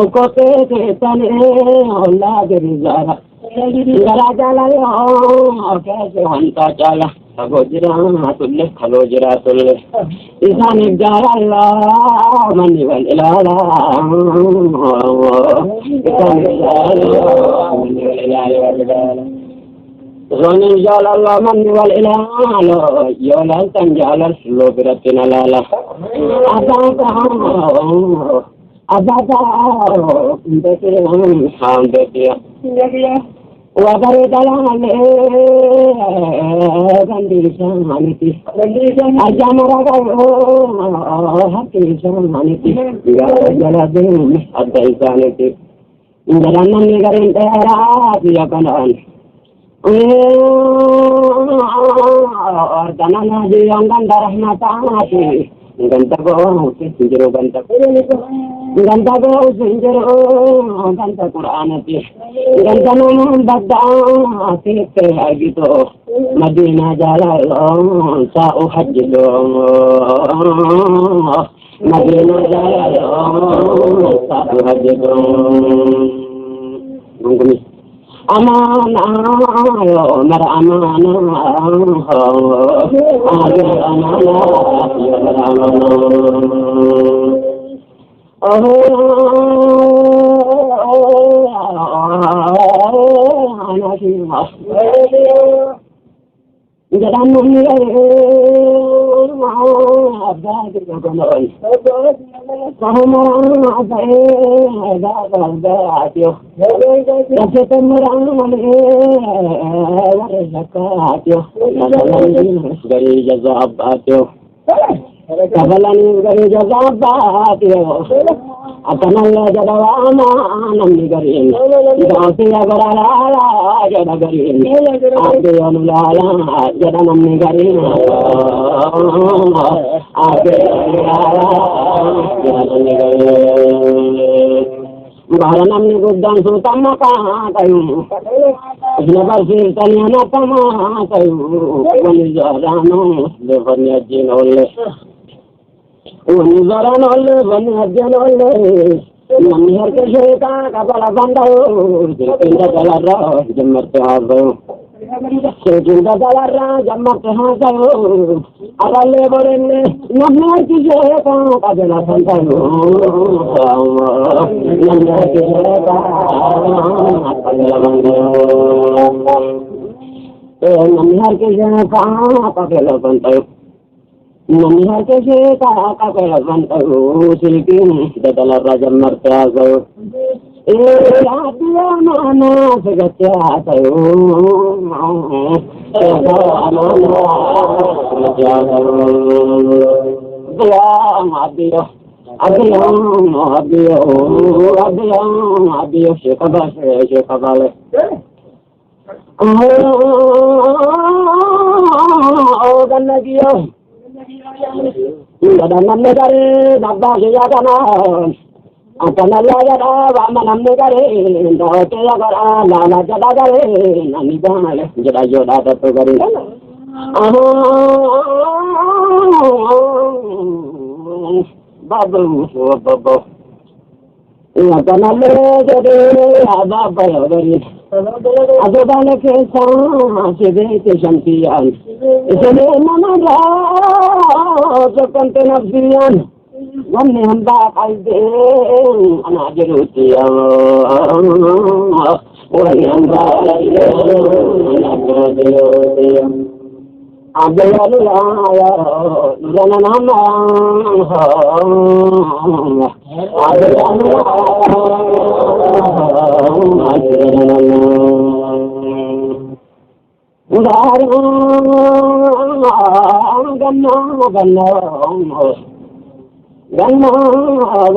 कोते के तने होला गिरजारा गरा जाला यो कैसे हंता जाला खगोजरा तुल्ले खलोजरा तुल्ले ईशान जारा ला मनी वल इलाला ईशान जारा मनी वल इलाला रोने जाला ला मनी वल इलाला योला तंजाला लो बिरतिना लाला Abada देखिए हम देखिए वगैरह डालाने गंदी शानी थी आजा मरा गयो हकी शानी थी जला दिन अद्दाई शानी थी जला नन्ही करें तेरा दिया बनान और दनाना जी अंगन दरहना ताती गंता को सिंजरो गंता को सिंजरो गंता कुरान थी गंता नाम बद्दा सीखते आगे तो मदीना जाला साओ हज लो मदीना जाला साओ हज लो अमाना यो मर अमाना हो आगे अमाना यो मर अमाना ओहो आना की जरा मुझे अब्दा के गनोई कहमरा दे दा आतियो जैसे तुमरा मने वर लकातियो गरी जज़ाब आतियो कबलनी गरी जज़ाब आतियो अपनल्ला जदवामा नम्मी गरीन गांसी अगराला जदा गरीन आगे अनुलाला जदा नम्मी गरीन आगे अनुलाला जदा नम्मी गरीन बाहर नम्मी गुद्दान सुतम कहाँ कयूं इसने पर फिर तनिया तमा कयूं वनी जरानो ले वनी अजीन ओले वनी जरानो ले वनी अजीन ओले नम्मी हर के शेता कपड़ा बंदा हो जिंदा चला रहा जम्मत हाथ हो जिंदा चला रहा जम्मत हाथ हो अगले बड़े ने नम्मी हर के शेता कपड़ा बंदा हो नम्मी हर के शेता कपड़ा बंदा हो नम्मी हर के शेता कपड़ा बंदा हो नम्मी हर के शेता कपड़ा बंदा हो सिलकिन ददला राजा मरते आ गयो रातिया माना सगत्या आयो माना सगत्या आयो दिया मादियो अबियो शेखबाले गन्नगियो गदा नन्ने करे बाबा के यादना अपना लागा वामा नन्ने करे दोते यागरा लाला जदा करे ननी गाले जदा जोड़ा तो करे बाबू बाबू अपना ले जदे बाबा योरी अबे वाले के सांस देते शंतियान इसने मना जा तो कंटे नबियान वन्ने हम बात आई दे अनाज रोटियां वही हम बात आई दे अनाज रोटियां आगे लाया जना नाम हो आगे उदार गन्ना गन्ना गन्ना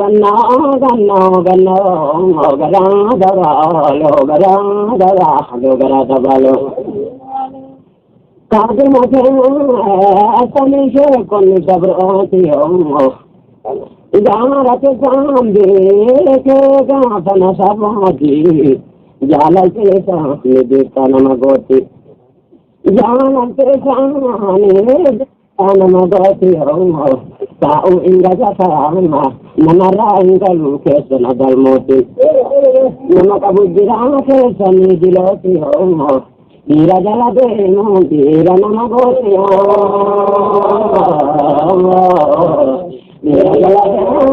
गन्ना गन्ना गन्ना गरा दरा लो गरा दरा लो गरा दबालो कागे मुझे ऐसा से कौन घबराती हो जाना के सामने के गाना समाधि जाला के सामने देखता न गोती जाना के सामने नमगोती हो साउ इंगा जाता Namarangkalu kesan adal moti, nama kabujira kesan nidiloti ho, ira jala demo ira nama goti ho, ira jala demo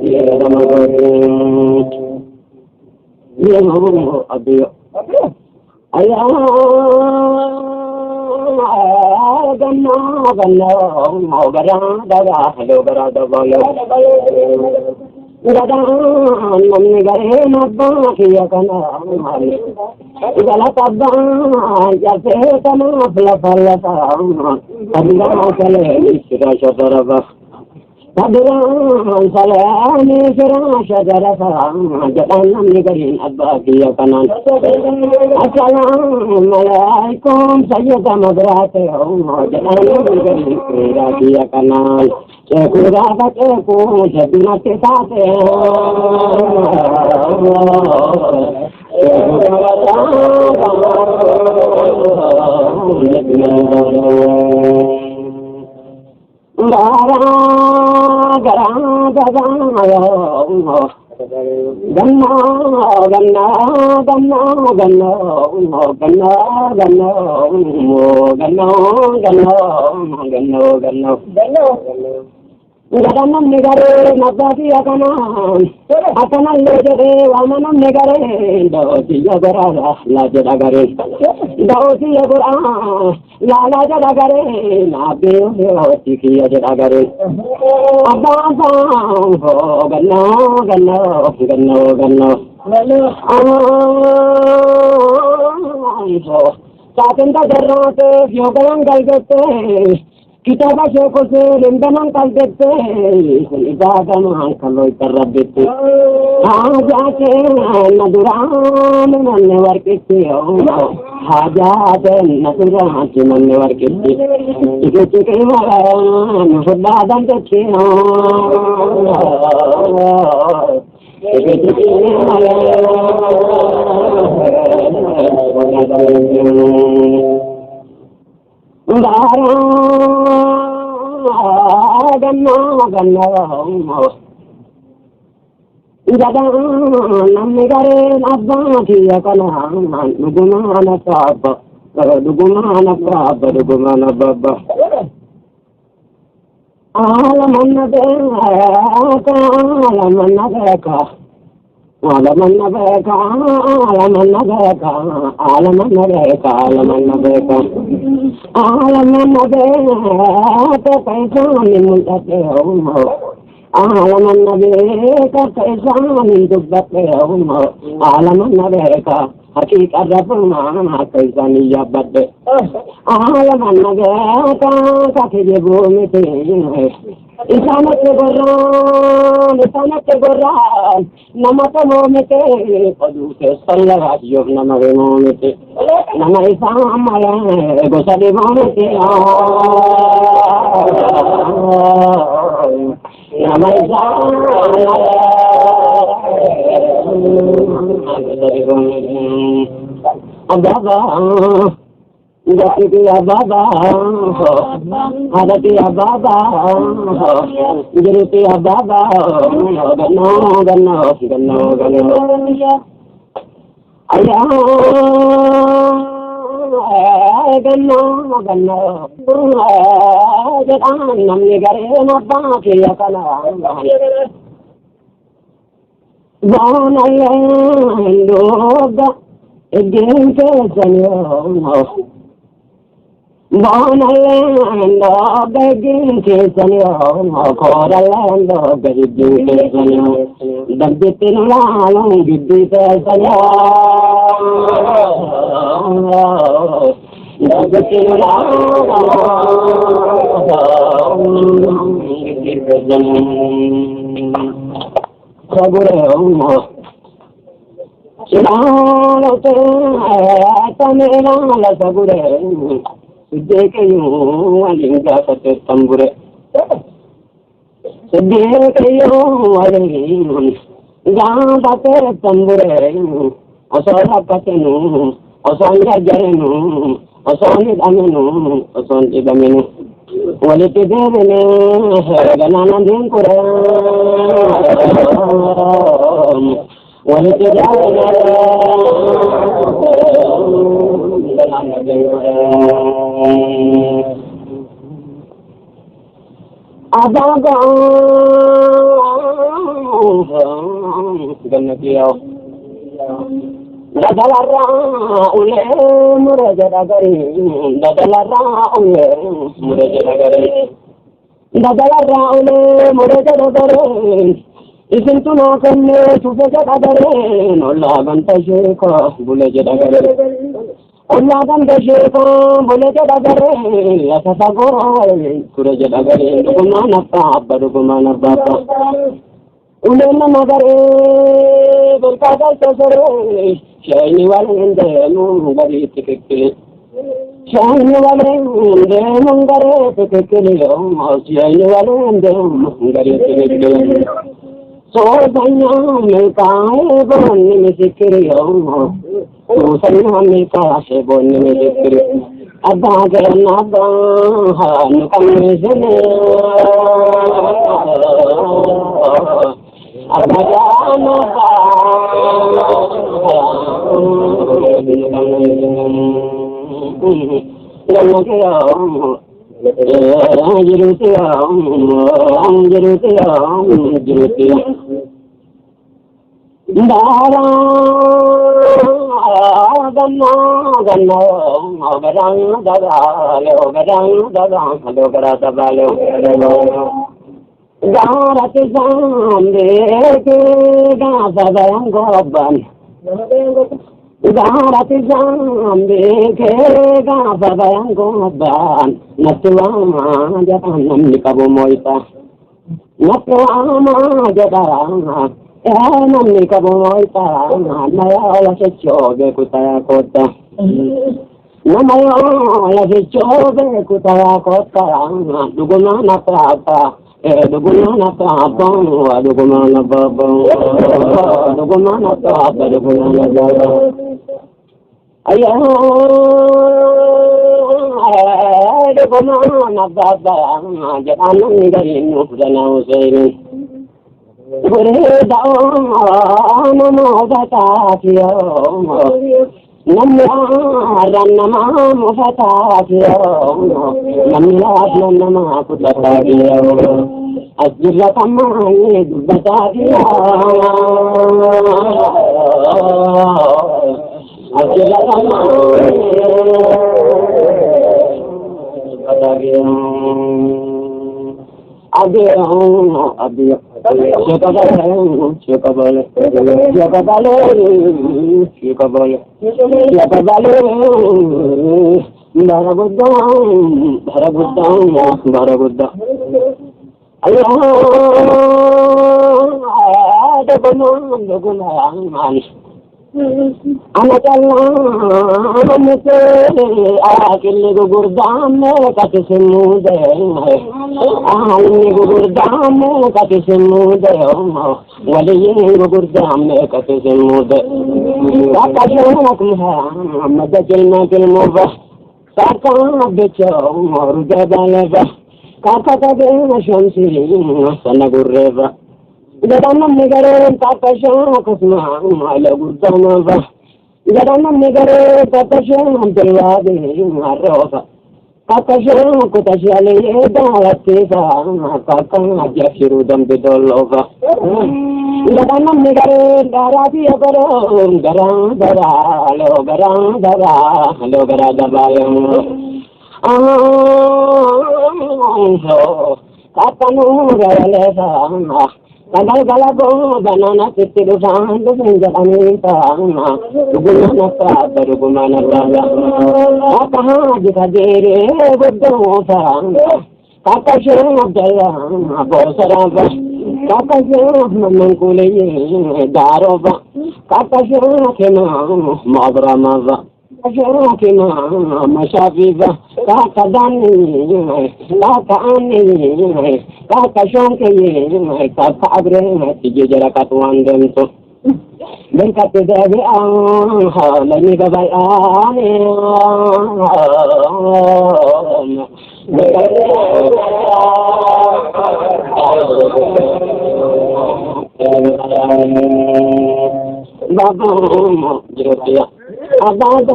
ira nama goti, ira nama abiyo, ayah. Ganna ganna mo gara dara hello gara dabalo gada namne gare mabba kiya kana mari gala tabba jase tama fla fla ta adira sale isra shadaraba adira sale ani isra shadaraba jadan namne gare abba kiya kana assalamu alaikum sayyida madrate jadan namne gare kiya kana Sekura bateku sedina kesate Gadam negare nabati akana akana lejere wamana negare doti yagara la jagare doti yagara la jagare nabe doti ki jagare abasa ho ganno ganno ganno ganno ho satenda jarrate yogalan galgete kita baca kose lendaman kalbette, ibadah mangkalo terabette. Hajate naduran manewar kete, hajate naduran manewar kete. Ikut kewaran sudadan kete. Ikut ganna ganna jada namne gare abba kiya kana dugumana papa dugumana baba alamanna beka alamanna beka paisa nimulate ho alamanna beka paisa nimdubate ho alamanna beka hakikat rapana paisa niyabade alamanna beka kakhe bhumite Isanat gorran, namata momete, padute sallallahu yog namave momete, nama isamaya, gosade momete, nama isamaya, ababa. Jati ababa, adati ababa, jiruti ababa, ganno, ayah, ganno, jadan namne gare mabba kiya kana, banaya loga, egin kesanyo. Bonalland of begging Kisanyo, Coraland of begging Kisanyo, the Bitin Long, Giddy Kisanyo, the Bitin Long, Sagure, Dekeyo alinga sate tambure Dekeyo alinga sate tambure Asala patenu Asanga jarenu Asani damenu ولتدرني غنانا دين قرآن ولتدرني غنانا دين قرآن أبغى جنتيو دجال الراؤل مرجع دغري دجال الراؤل مرجع دغري دجال الراؤل مرجع دغري إذن تنا كله شوفه دغري نولا بنت شيخ بوله دغري نولا بنت شيخ بوله دغري يا ساغوري كورج دغري كما نفا بدكما نفا उन्हें मगरे बरकादा ससरे शायनी वाले इंदे मुंगरी तिकके शायनी वाले इंदे मुंगरे तिकके शायनी वाले इंदे मुंगरी तिकके सो सैया मिलकाए बोलने में सिकरे सो सैया मिलकाए बोलने में सिकरे अब्बा करना हान कमरे से अब्बा जाना गन्ना गन्ना गरंग दबालो गरा दबालो गारत जांदे के गाबरंग गोबन गारत जांदे के गाबरंग गोबन नतवा जतन निकबो मोइता नतवा जतरा नन्नी कबो मोइता नया से चोबे कुताया कोता नया से चोबे कुताया कोता दुगुना न पापा दुगुना न पापा दुगुना न पापा दुगुना न पापा दुगुना न पापा अयो दुगुना न पापा जतान निगरी नुजना उसेरी गुरेदा नमो बतातियो नम्मा रन्नमा मुफतातियो नम्मा रन्नमा कुततातियो अज्जुला तम्माये बतातियो अज्जुला तम्माये बतातियो अभी Chekabale, Barabuddha. Anakallante akille gurdam katisimude ahli gurdam katisimude waliye gurdam katisimude takashanakumha madajilna kilmuba takabecho rudadaleba kakatade shamsiri sanagurreba Gadana Nigare, Tatashan, Kosma, Malagurdama, Gadana Nigare, Tatashan, Delade, Marosa, Tatashan, Kotashali, Dalatisa, Takan, Yashirudam, Bidolova, Gadana Nigare, Darabi, Garan, Dara, Logara, Dabayam. Tatanu, Galesa. Kadal galabo banana kittiru sandu sinjalanita rugumana pada rugumana raga kaha jikadere buddosa kakashu abdalla bosaraba kakashu mankuleye daroba kakashu kema madrama kakashu mashafiba kakadani kakani kakashonke kakabre tije jara katuan dem to bên cạnh từ đây với ông họ là như cái bài án bên cạnh Bapak Jodoh, abang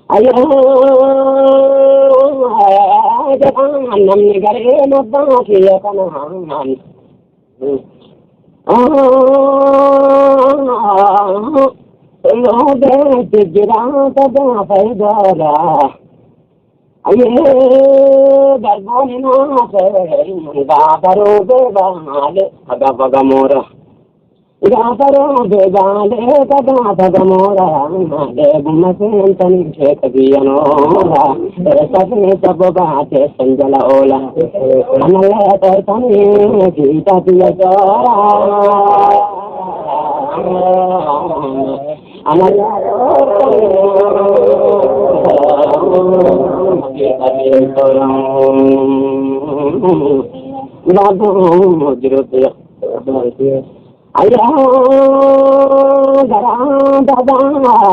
ayo jangan negara nabang kia kanan lo de jira tada faidara aye garboni na se ga paro be bale aga bagamora Gafaro de gale kada bagamora de gumasen tani chekadiyano esa se sabate sanjala ola anala tani kita tiya anala Ayah, garang dabalo,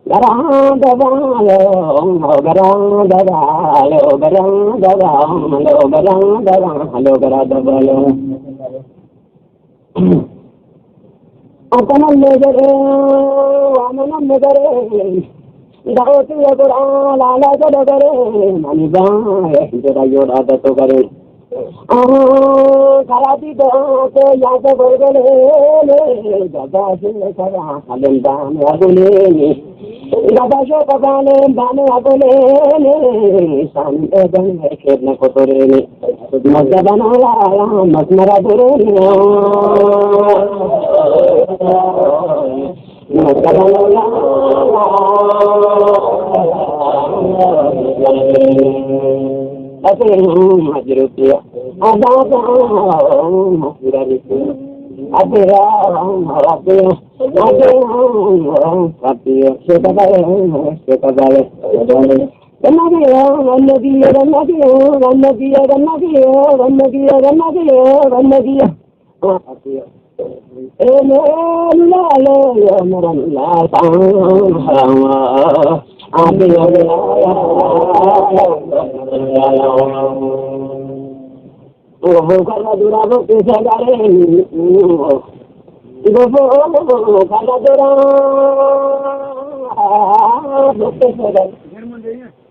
garang dabalo, garang dabalo, garang dabalo, garang dabalo, garang dabalo. Apa nama negara? Apa nama negara? Daud ya Quran, lala negara. Mani bang, jora jora dato kare. Karati to yaga borgale dada jile kara halen ban agule dada jo kabale ban agule san edan kerna kotore mazabana la mazmara dore mazabana la Tapi majrutia ada dari ada karena durabo bisa gare karena durabo bisa gare